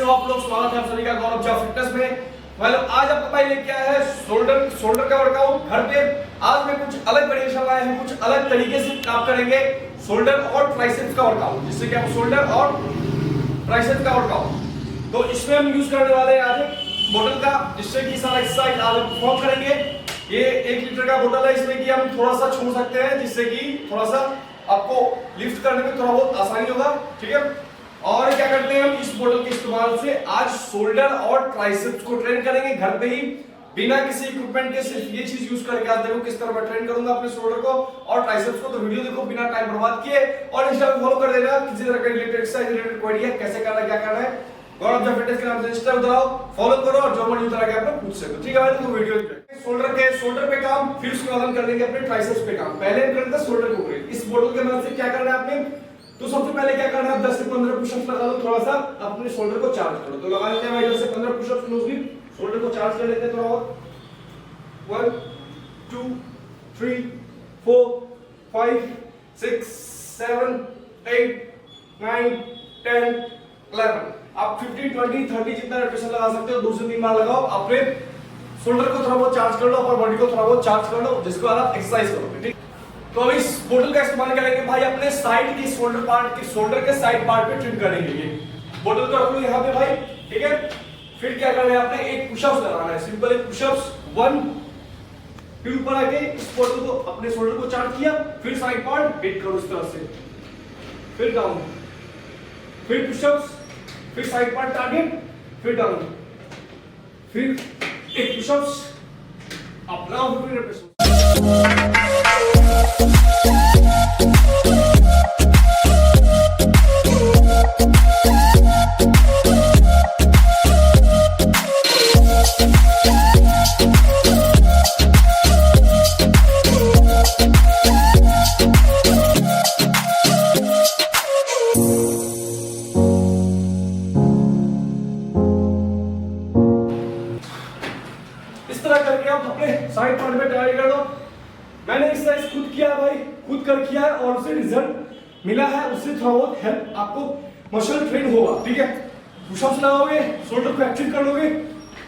कैसे हो आप लोग? स्वागत है आप सभी का गौरव जा फिटनेस में। आज आपका भाई लेके आया है शोल्डर का वर्कआउट घर पे। आज मैं कुछ अलग वेरिएशन लाए हैं, कुछ अलग तरीके से आप करेंगे शोल्डर और ट्राइसेप्स का वर्कआउट, जिससे कि हम शोल्डर और ट्राइसेप्स का वर्कआउट। तो इसमें हम यूज करने वाले हैं आज एक बोतल का, जिससे कि सारा एक्सरसाइज आज हम परफॉर्म करेंगे। ये 1 लीटर का बोतल है, इसमें कि हम थोड़ा सा छोड़ सकते हैं, जिससे कि थोड़ा सा आपको लिफ्ट करने में थोड़ा बहुत आसानी होगा। ठीक है, और क्या करते हैं हम इस बोतल के इस्तेमाल से आज शोल्डर और ट्राइसेप्स को ट्रेन करेंगे घर पे ही, बिना किसी इक्विपमेंट के। सिर्फ ये चीज यूज करके आज देखो किस तरह मैं ट्रेन करूंगा अपने शोल्डर को और ट्राइसेप्स को। तो वीडियो देखो बिना टाइम बर्बाद किए, और इंस्टा पे फॉलो कर देना। किसी तरह का रिलेटेड एक्सरसाइज रिलेटेड कोई आइडिया कैसे करना क्या करना है, गौरव जा फिटनेस के नाम से इंस्टा उतराओ, फॉलो करो और जो मन उतरा के आप पूछ सको। ठीक है भाई, तो वीडियो शोल्डर पे काम, फिर उसके बाद हम कर लेंगे अपने ट्राइसेप्स पे काम। पहले हम करेंगे शोल्डर को ट्रेन। इस बोतल के मदद से क्या करना है आपने, तो सबसे पहले क्या करना है, 10 से 15 पुशअप्स लगा लो, थोड़ा सा अपने शोल्डर को चार्ज करो। तो लगा लेते हैं भाई 10 से 15 पुशअप्स क्लोजली, शोल्डर को चार्ज कर लेते हैं थोड़ा और। 1 2 3 4 5 6 7 8 9 10 11। आप 15 20 30 जितना रेपिटेशन लगा सकते हो, 2 से 3 बार लगाओ। अपने शोल्डर को थोड़ा बहुत चार्ज कर लो और बॉडी को थोड़ा बहुत चार्ज कर लो, जिसके बाद आप एक्सरसाइज करोगे। ठीक, तो अब इस बोतल का इस्तेमाल करेंगे भाई अपने साइड की शोल्डर के साइड पार्ट पे ट्रिम करेंगे। ये बोतल को रख लो यहाँ पे भाई। ठीक है, फिर क्या करना है आपने, एक पुशअप्स लगाना है, सिंपल एक पुशअप्स 1। फिर ऊपर आके इस बोतल को अपने शोल्डर को चार्ज किया, फिर साइड पार्ट हिट करो इस तरह से, फिर डाउन, फिर पुशअप्स, फिर साइड पार्ट टारगेट, फिर डाउन, फिर एक पुशअप्स अपना, फिर रिपीट। करके आप अपने साइड पार्ट में ट्राई कर लो। मैंने एक्सरसाइज खुद किया है भाई, खुद कर किया है और उससे रिजल्ट मिला है। उससे थोड़ा बहुत हेल्प आपको मसल ट्रेन होगा। ठीक है, पुशअप्स लगाओगे, शोल्डर को एक्टिव कर लोगे,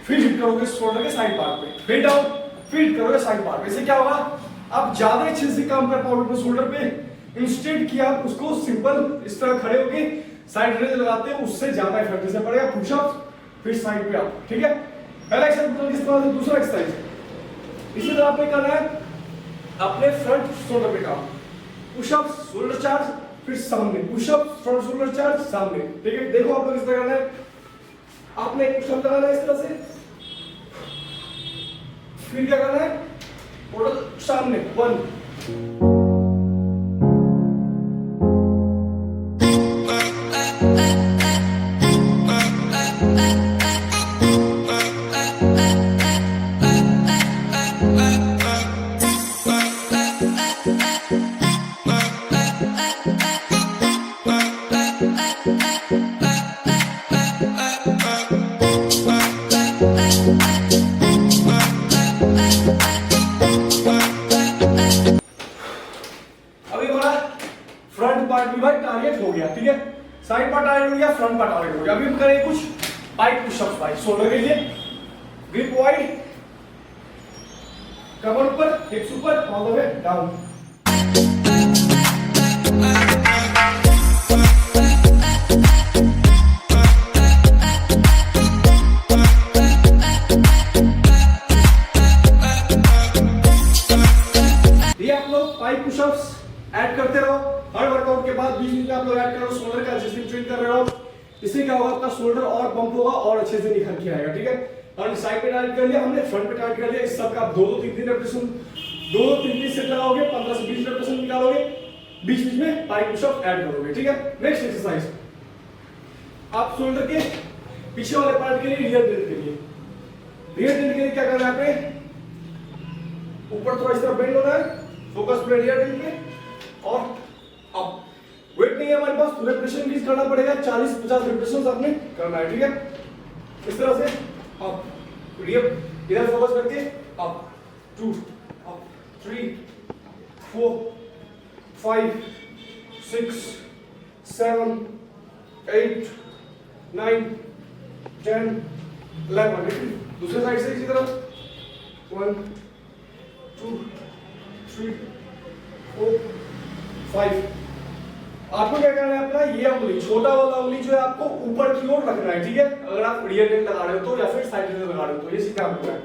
फिर हिट करोगे शोल्डर के साइड पार्ट पे, फिर डाउन, फिर हिट करोगे साइड पार्ट पे। इससे क्या होगा, आप ज्यादा अच्छे से काम कर पाओगे अपने शोल्डर पे। इंस्टेड कि आप उसको सिंपल इस तरह खड़े होके साइड रेंज लगाते हैं, उससे ज्यादा इफेक्ट से पड़ेगा। पुशअप्स फिर साइड पे आप। ठीक है, पहला एक्सरसाइज किस तरह से, दूसरा एक्सरसाइज इसी तरह आपने करना है अपने फ्रंट शोल्डर पे काम। पुशअप्स शोल्डर चार्ज, फिर सामने पुशअप्स फ्रंट शोल्डर चार्ज सामने। ठीक है, देखो आप लोग इस तरह करना है। आपने एक पुशअप लगाना है इस तरह से, फिर क्या करना है, शोल्डर सामने 1। अभी हमारा फ्रंट पार्ट भी भाई टारगेट हो गया। ठीक है, साइड पार्ट टारगेट हो गया, फ्रंट पार्ट टारगेट हो गया। अभी हम करेंगे कुछ पाइप पुशअप्स भाई शोल्डर के लिए। ग्रिप वाइड, कमर ऊपर, हिप्स ऊपर, all the way down. Pushups add करते रहो हर वर्कआउट के बाद। 20 मिनट आप लोग ऐड करो शोल्डर का, जिस दिन ट्रेन कर रहे हो। इससे क्या होगा, आपका शोल्डर और पंप होगा और अच्छे से निखर के आएगा। ठीक है, और साइड पे टारगेट कर लिया हमने, फ्रंट पे टारगेट कर लिया। इस सब का आप 2-3 रेपिटेशन 2-3 सेट लगाओगे, 15 से 20 रेपिटेशन निकालोगे, बीच बीच में पाइप पुशअप ऐड करोगे। ठीक है, नेक्स्ट एक्सरसाइज आप शोल्डर के पीछे वाले पार्ट के लिए रियर डेल्ट के लिए क्या करना है, आपने ऊपर थोड़ा इस तरह बेंड होना है, फोकस पूरे रियर डेल्ट पे और अप। वेट नहीं है हमारे पास, तो रेपिटेशन इंक्रीज करना पड़ेगा, 40-50 रेपिटेशन आपने करना है। ठीक है, इस तरह से अप, रियर इधर फोकस करके अप, 2 अप, 3 4 5 6 7 8 9 10 11। दूसरे साइड से इसी तरह 1 2 3 4 5। आपको क्या करना है, अपना ये उंगली, छोटा वाला उंगली जो है आपको ऊपर की ओर रखना है, ठीक है। अगर आप रियर डेंट लगा रहे हो तो या फिर साइड डेंट लगा रहे हो तो ये सीधा होता है।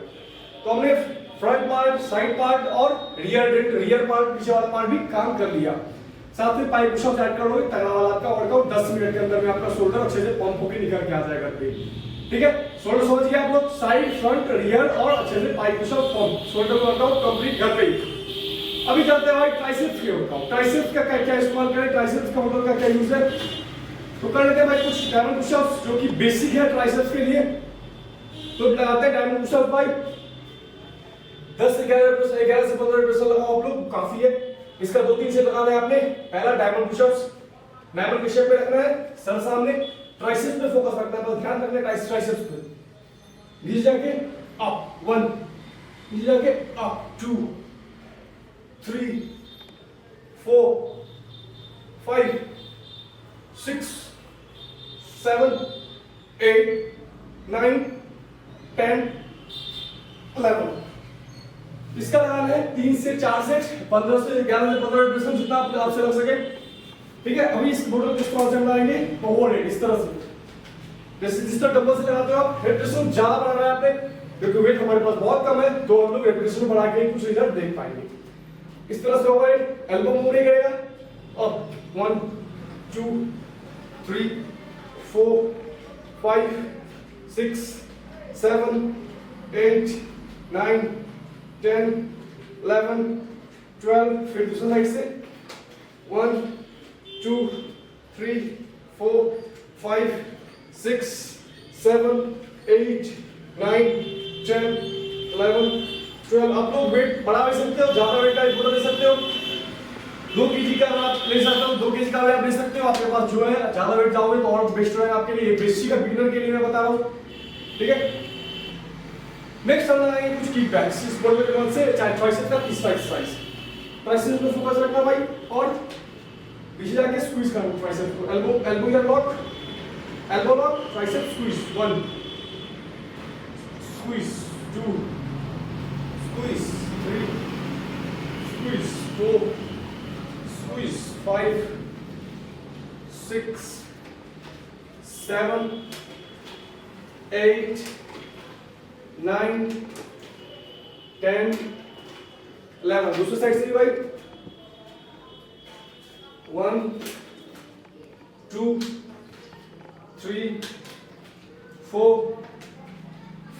तो हमने फ्रंट पार्ट, साइड पार्ट और रियर डेंट, रियर पार्ट, पीछे वाला पार्ट भी काम कर लिया। साथ में पाइप पुशअप ऐड करोगे, तगड़ा वाला आपका वर्कआउट 10 मिनट के अंदर में आपका शोल्डर अच्छे से पंप होकर निकल के आ जाएगा पे, ठीक है। शोल्डर समझिए आप लोग, साइड, फ्रंट, रियर और अच्छे से pike pushup pump, shoulder workout complete घर पे ही। अभी चलते हैं भाई ट्राइसेप्स के वर्कआउट। ट्राइसेप्स का क्या इस्तेमाल करें, ट्राइसेप्स का मतलब का क्या यूज है, तो कर लेते हैं भाई कुछ डायमंड पुशअप्स जो कि बेसिक है ट्राइसेप्स के लिए। तो लगाते हैं डायमंड पुशअप भाई, 10 से 11 से 15 रेपिटेशन लगाओ आप लोग, काफी है। इसका 2-3 सेट लगाना है आपने। पहला डायमंड पुशअप्स, डायमंड के शेप में रखना है, सर सामने, ट्राइसेप्स पे फोकस रखना है, बस ध्यान रखना है ट्राइसेप्स पे। नीचे जाके अप 1, नीचे जाके अप 2 3 4 5 6 7 8 9 10 11। इसका लगाना है 3 से 4 सेट, 11 से 15 रेपिटेशन, जितना आप आपसे लग सके, ठीक है। अभी इस मॉडल के इस्तेमाल से हम लगाएंगे ओवरहेड इस तरह से, जैसे जिस तरह डंबल से लगाते हो आप। रेपिटेशन ज्यादा बढ़ाना है आपने, क्योंकि वेट हमारे पास बहुत कम है, तो हम लोग रेपिटेशन बढ़ा के कुछ रिजल्ट देख पाएंगे। इस तरह से ओवरहेड, एल्बो मूव नहीं करेगा। अब 1 2 3 4 5 6 7 8 9 10 11 12। फिर दूसरा साइड से 1 2 3 4 5 6 7 8 9 10 11 12। आप लोग वेट बढ़ा भी सकते हो, ज्यादा वेट का भी दे सकते हो। 2 kg का आप ले सकते हो, 2 kg का भी आप ले सकते हो। आपके पास जो है ज्यादा वेट जाओगे तो और बेस्ट रहेगा आपके लिए। बेसिक का बिगिनर के लिए मैं बता रहा हूँ, ठीक है। नेक्स्ट हम लगाएंगे कुछ किक बैक्स इस मॉडल के मदद से, चाहे ट्राइसेप्स का तीसरा एक्सरसाइज। ट्राइसेप्स पे फोकस रखना भाई और पीछे जाके स्क्वीज करना ट्राइसेप्स को। एल्बो या lock, elbow lock, triceps squeeze 1 squeeze 2 squeeze 3 squeeze 4 squeeze 5 6 7 8 9 10 11। दूसरे साइड से भाई 1 2 3 4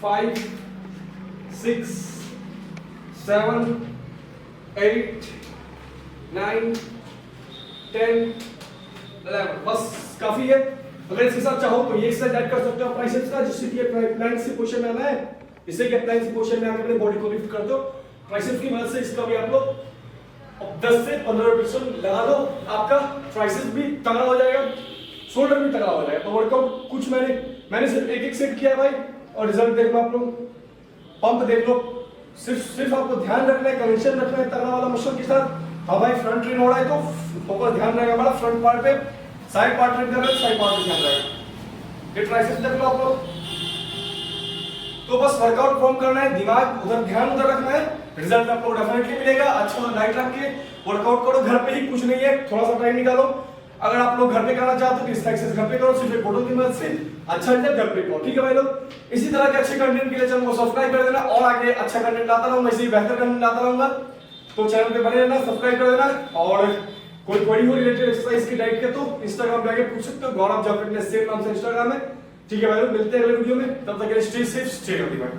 5 6 7 8 9 10 11। बस काफी है। अगर इसके साथ चाहो तो ये एक्सरसाइज ऐड कर सकते हो ट्राइसेप्स का, जिससे कि प्लैंक से पोजीशन में आना है, इससे कि प्लैंक से पोजीशन में आकर अपने बॉडी को लिफ्ट कर दो। ट्राइसेप्स की मदद से इसका भी आप लोग 10 से 15 रेपिटेशन लगा दो, आपका ट्राइसेप्स भी तगड़ा हो जाएगा, शोल्डर भी तगड़ा हो जाएगा। तो वर्कआउट कुछ मैंने सिर्फ एक सेट किया भाई, और रिजल्ट देख लो आप लोग, पंप देख लो। सिर्फ आपको ध्यान रखना है, कनेक्शन रखना है तगड़ा वाला मसल के साथ। हाँ भाई, फ्रंट ट्रेन हो रहा है तो फोकस ध्यान रहेगा हमारा फ्रंट पार्ट पे, साइड पार्ट ट्रेन कर रहे हैं साइड पार्ट पे ध्यान रहेगा। ये ट्राइसेप्स देख लो आप लोग। तो बस वर्कआउट परफॉर्म करना है, दिमाग उधर, ध्यान उधर रखना है, रिजल्ट आपको डेफिनेटली मिलेगा। अच्छा डाइट रख के वर्कआउट करो, घर पे ही, कुछ नहीं है, थोड़ा सा टाइम निकालो। अगर आप लोग घर पे करना चाहते हो तो इस एक्सरसाइज घर पे करो, सिर्फ एक फोटो की मदद से, अच्छा रिजल्ट घर पे करो, ठीक है भाई लोग। इसी तरह के अच्छे कंटेंट के लिए चैनल को सब्सक्राइब कर देना, और आगे अच्छा कंटेंट लाता रहूंगा, इसी बेहतर कंटेंट लाता रहूंगा, तो चैनल पे बने रहना, सब्सक्राइब कर देना। और कोई क्वेरी हो रिलेटेड एक्सरसाइज की डाइट के तो इंस्टाग्राम पे आके पूछ सकते हो, गौरव जॉब फिटनेस सेम नाम से इंस्टाग्राम है, ठीक है भाई लोग। मिलते हैं अगले वीडियो में, तब तक के लिए स्टे सेफ, स्टे हेल्दी भाई।